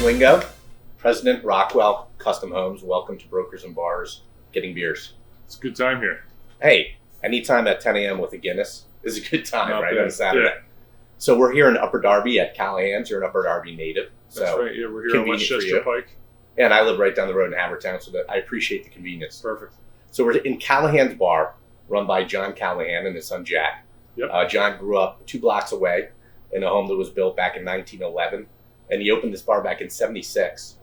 Lingo, President Rockwell Custom Homes. Welcome to Brokers and Bars, getting beers. It's a good time here. Hey, anytime at 10 a.m. with a Guinness is a good time, Not right, bad. on Saturday. Yeah. So we're here in Upper Darby at Callahan's. You're an Upper Darby native. That's So right. Yeah, we're here on convenient for Westchester you. Pike. And I live right down the road in Havertown, so that I appreciate the convenience. Perfect. So we're in Callahan's Bar, run by John Callahan and his son Jack. Yep. John grew up 2 blocks away in a home that was built back in 1911, and he opened this bar back in '76.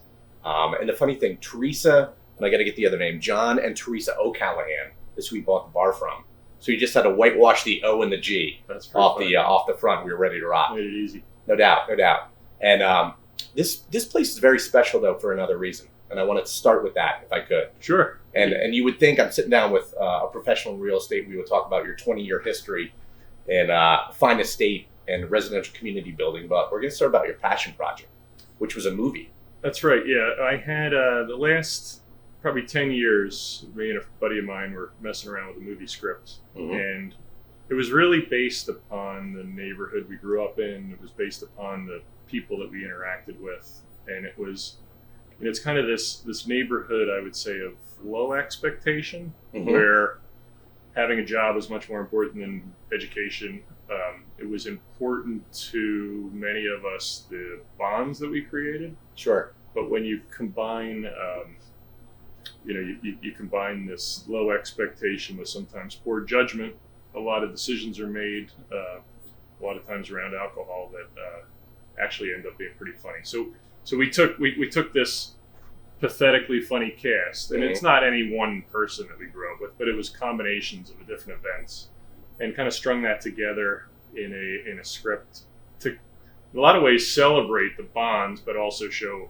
And the funny thing, Teresa, and I got to get the other name, John and Teresa O'Callahan, is who we bought the bar from. So you just had to whitewash the O and the G That's off the front. We were ready to rock. Made it easy. No doubt. And this place is very special though for another reason, and I wanted to start with that if I could. Sure. And you would think I'm sitting down with a professional in real estate. We would talk about your 20-year history in fine estate and residential community building, but we're going to start about your passion project, which was a movie. That's right. Yeah, I had the last probably 10 years, me and a buddy of mine were messing around with a movie script. Mhm. And it was really based upon the neighborhood we grew up in. It was based upon the people that we interacted with. And it was, it's kind of this neighborhood, I would say, of low expectation, Mhm. where having a job was much more important than education. It was important to many of us, the bonds that we created. Sure. But when you combine, you combine this low expectation with sometimes poor judgment, a lot of decisions are made, a lot of times around alcohol that actually end up being pretty funny. So we took this pathetically funny cast, and it's not any one person that we grew up with, but it was combinations of the different events, and kind of strung that together in a script to, in a lot of ways, celebrate the bonds, but also show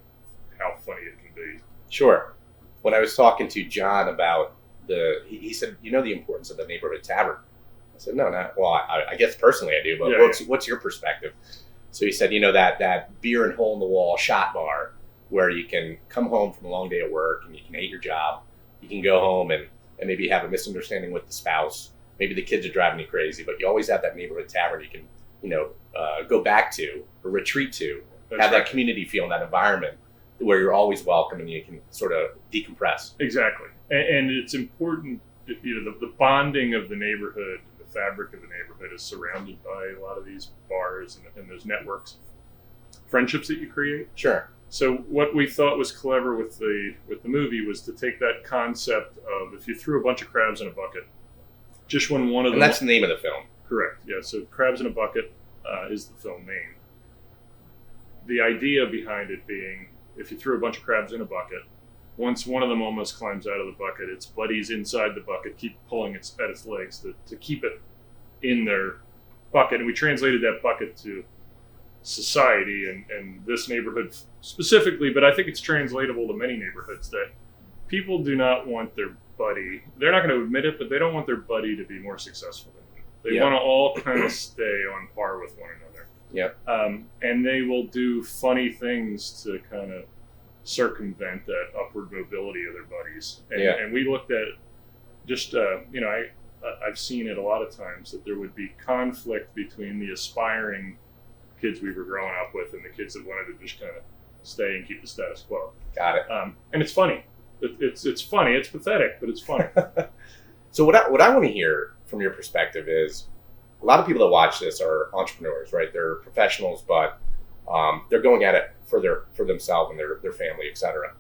how funny it can be. Sure. When I was talking to John about he said, you know the importance of the neighborhood tavern. I said, no, not, well, I guess personally I do, but Yeah, what's your perspective? So he said, that beer and hole in the wall shot bar where you can come home from a long day at work and you can hate your job. You can go home and maybe have a misunderstanding with the spouse. Maybe the kids are driving you crazy, but you always have that neighborhood tavern you can, go back to or retreat to, That's have right. that community feel in that environment where you're always welcome and you can sort of decompress. Exactly, and it's important. The bonding of the neighborhood, the fabric of the neighborhood, is surrounded by a lot of these bars and those networks of friendships that you create. Sure. So what we thought was clever with the movie was to take that concept of, if you threw a bunch of crabs in a bucket, just when one of them... And that's the name of the film. Correct, yeah. So Crabs in a Bucket is the film name. The idea behind it being, if you threw a bunch of crabs in a bucket, once one of them almost climbs out of the bucket, its buddies inside the bucket keep pulling at its legs to keep it in their bucket. And we translated that bucket to society and this neighborhood specifically, but I think it's translatable to many neighborhoods, that people do not want their buddy, they're not going to admit it, but they don't want their buddy to be more successful than them. They want to all kind of stay on par with one another. Yep. And they will do funny things to kind of circumvent that upward mobility of their buddies. And we looked at just, I've seen it a lot of times that there would be conflict between the aspiring kids we were growing up with and the kids that wanted to just kind of stay and keep the status quo. Got it. And it's funny. It's funny. It's pathetic, but it's funny. So what I want to hear from your perspective is, a lot of people that watch this are entrepreneurs, right? They're professionals, but they're going at it for themselves and their family, etc.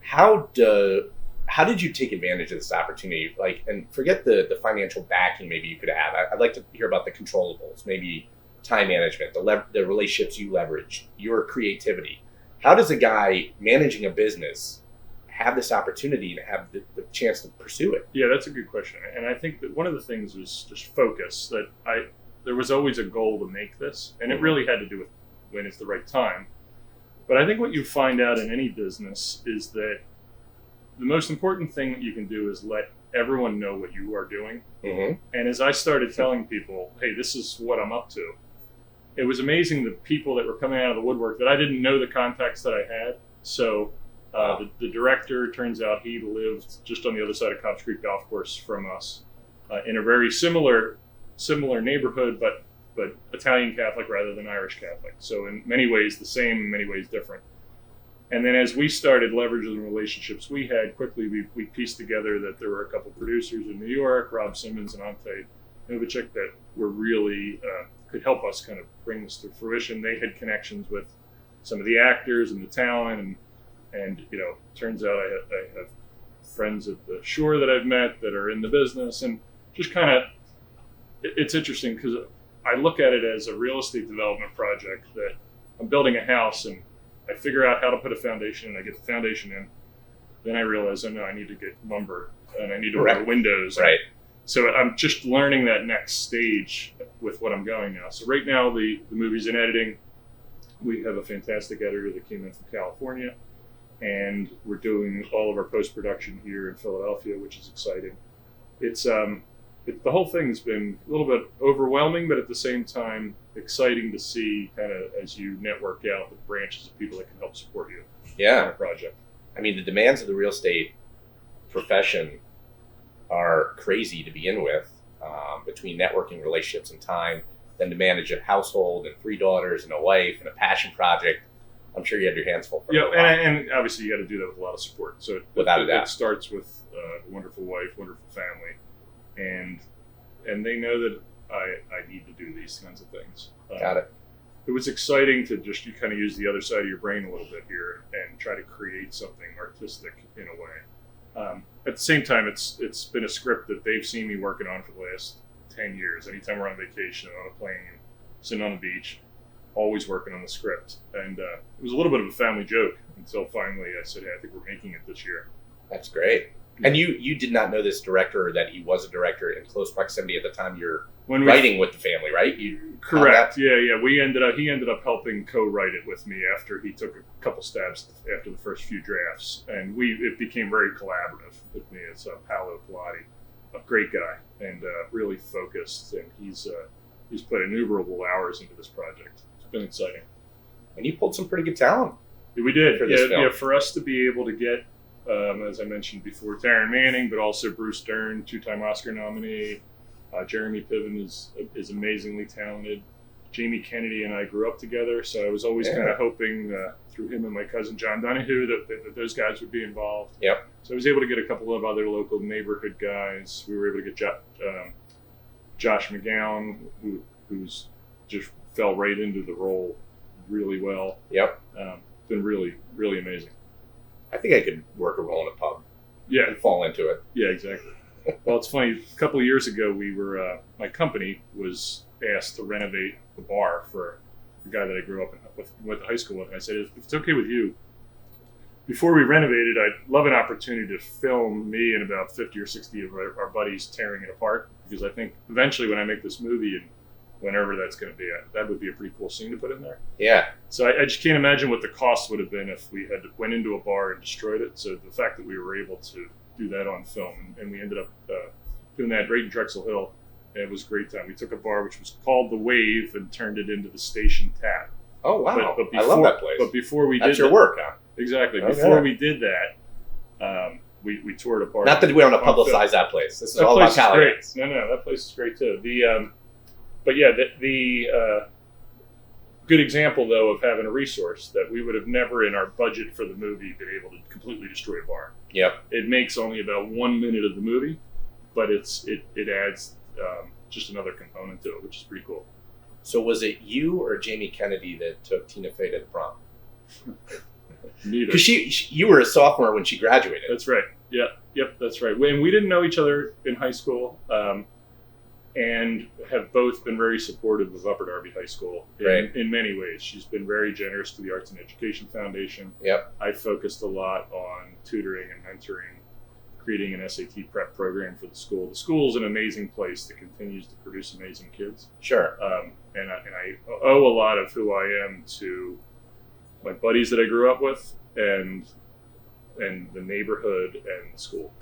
How did you take advantage of this opportunity? And forget the financial backing maybe you could have. I'd like to hear about the controllables, maybe time management, the relationships you leverage, your creativity. How does a guy managing a business have this opportunity to have the chance to pursue it? Yeah, that's a good question. And I think that one of the things was just focus, that there was always a goal to make this, and it really had to do with when it's the right time. But I think what you find out in any business is that the most important thing that you can do is let everyone know what you are doing. Mm-hmm. And as I started telling people, hey, this is what I'm up to, it was amazing the people that were coming out of the woodwork that I didn't know the contacts that I had. So the director, turns out he lived just on the other side of Cobbs Creek Golf Course from us, in a very similar neighborhood, but Italian Catholic rather than Irish Catholic. So in many ways the same, in many ways different. And then as we started leveraging the relationships we had, quickly we pieced together that there were a couple producers in New York, Rob Simmons and Ante Novacek, that were really could help us kind of bring this to fruition. They had connections with some of the actors and the talent, and turns out I have friends at the Shore that I've met that are in the business, and just kind of, it's interesting because I look at it as a real estate development project that I'm building a house and I figure out how to put a foundation and I get the foundation in. Then I realize, oh no, I need to get lumber and I need to order windows. Right. So I'm just learning that next stage with what I'm going now. So right now the movie's in editing. We have a fantastic editor that came in from California, and we're doing all of our post-production here in Philadelphia, which is exciting. It's the whole thing has been a little bit overwhelming, but at the same time exciting to see kind of as you network out the branches of people that can help support you on a project. I mean, the demands of the real estate profession are crazy to begin with, between networking, relationships, and time. Then to manage a household and 3 daughters and a wife and a passion project, I'm sure you had your hands full. Yeah, and obviously you got to do that with a lot of support. So without a doubt, it starts with a wonderful wife, wonderful family, and they know that I need to do these kinds of things. Got it. It was exciting to just kind of use the other side of your brain a little bit here and try to create something artistic in a way. At the same time, it's been a script that they've seen me working on for the last 10 years. Anytime we're on vacation, on a plane, sitting on the beach, always working on the script. And it was a little bit of a family joke until finally I said, hey, I think we're making it this year. That's great. And you did not know this director, or that he was a director in close proximity at the time you're writing with the family, right? Correct. Yeah. He ended up helping co-write it with me after he took a couple stabs after the first few drafts, and it became very collaborative with me. It's Paolo Pilati, a great guy and really focused, and he's put innumerable hours into this project. It's been exciting. And you pulled some pretty good talent. We did. For this film. Yeah, for us to be able to get, as I mentioned before, Taryn Manning, but also Bruce Dern, 2-time Oscar nominee. Jeremy Piven is amazingly talented. Jamie Kennedy and I grew up together, so I was always kind of hoping through him and my cousin John Donahue that those guys would be involved. Yep. So I was able to get a couple of other local neighborhood guys. We were able to get Josh McGowan, who's just fell right into the role really well. Yep. Been really, really amazing. I think I could work a role in a pub. Yeah. And fall into it. Yeah, exactly. Well, it's funny. A couple of years ago, my company was asked to renovate the bar for the guy that I grew up went to high school with. And I said, if it's okay with you, before we renovated, I'd love an opportunity to film me and about 50 or 60 of our buddies tearing it apart, because I think eventually when I make this movie, and whenever that's going to be, that would be a pretty cool scene to put in there. Yeah. So I just can't imagine what the cost would have been if we had went into a bar and destroyed it. So the fact that we were able to do that on film, and we ended up doing that right in Drexel Hill, and it was a great time. We took a bar which was called The Wave and turned it into the Station Tap. Oh, wow. But I love that place. But before we That's did your work, huh? Exactly. Okay. Before we did that, we toured apart. Not that we want to publicize that place. This is all about calories. No, that place is great too. But yeah, the good example though of having a resource that we would have never in our budget for the movie been able to completely destroy a bar. Yep. It makes only about 1 minute of the movie, but it adds just another component to it, which is pretty cool. So was it you or Jamie Kennedy that took Tina Fey to the prom? Neither. Because you were a sophomore when she graduated. That's right. Yeah. Yep. That's right. And we didn't know each other in high school, and have both been very supportive of Upper Darby High School in many ways. She's been very generous to the Arts and Education Foundation. Yep. I focused a lot on tutoring and mentoring, creating an SAT prep program for the school. The school is an amazing place that continues to produce amazing kids. Sure. And I owe a lot of who I am to my buddies that I grew up with, and the neighborhood and the school.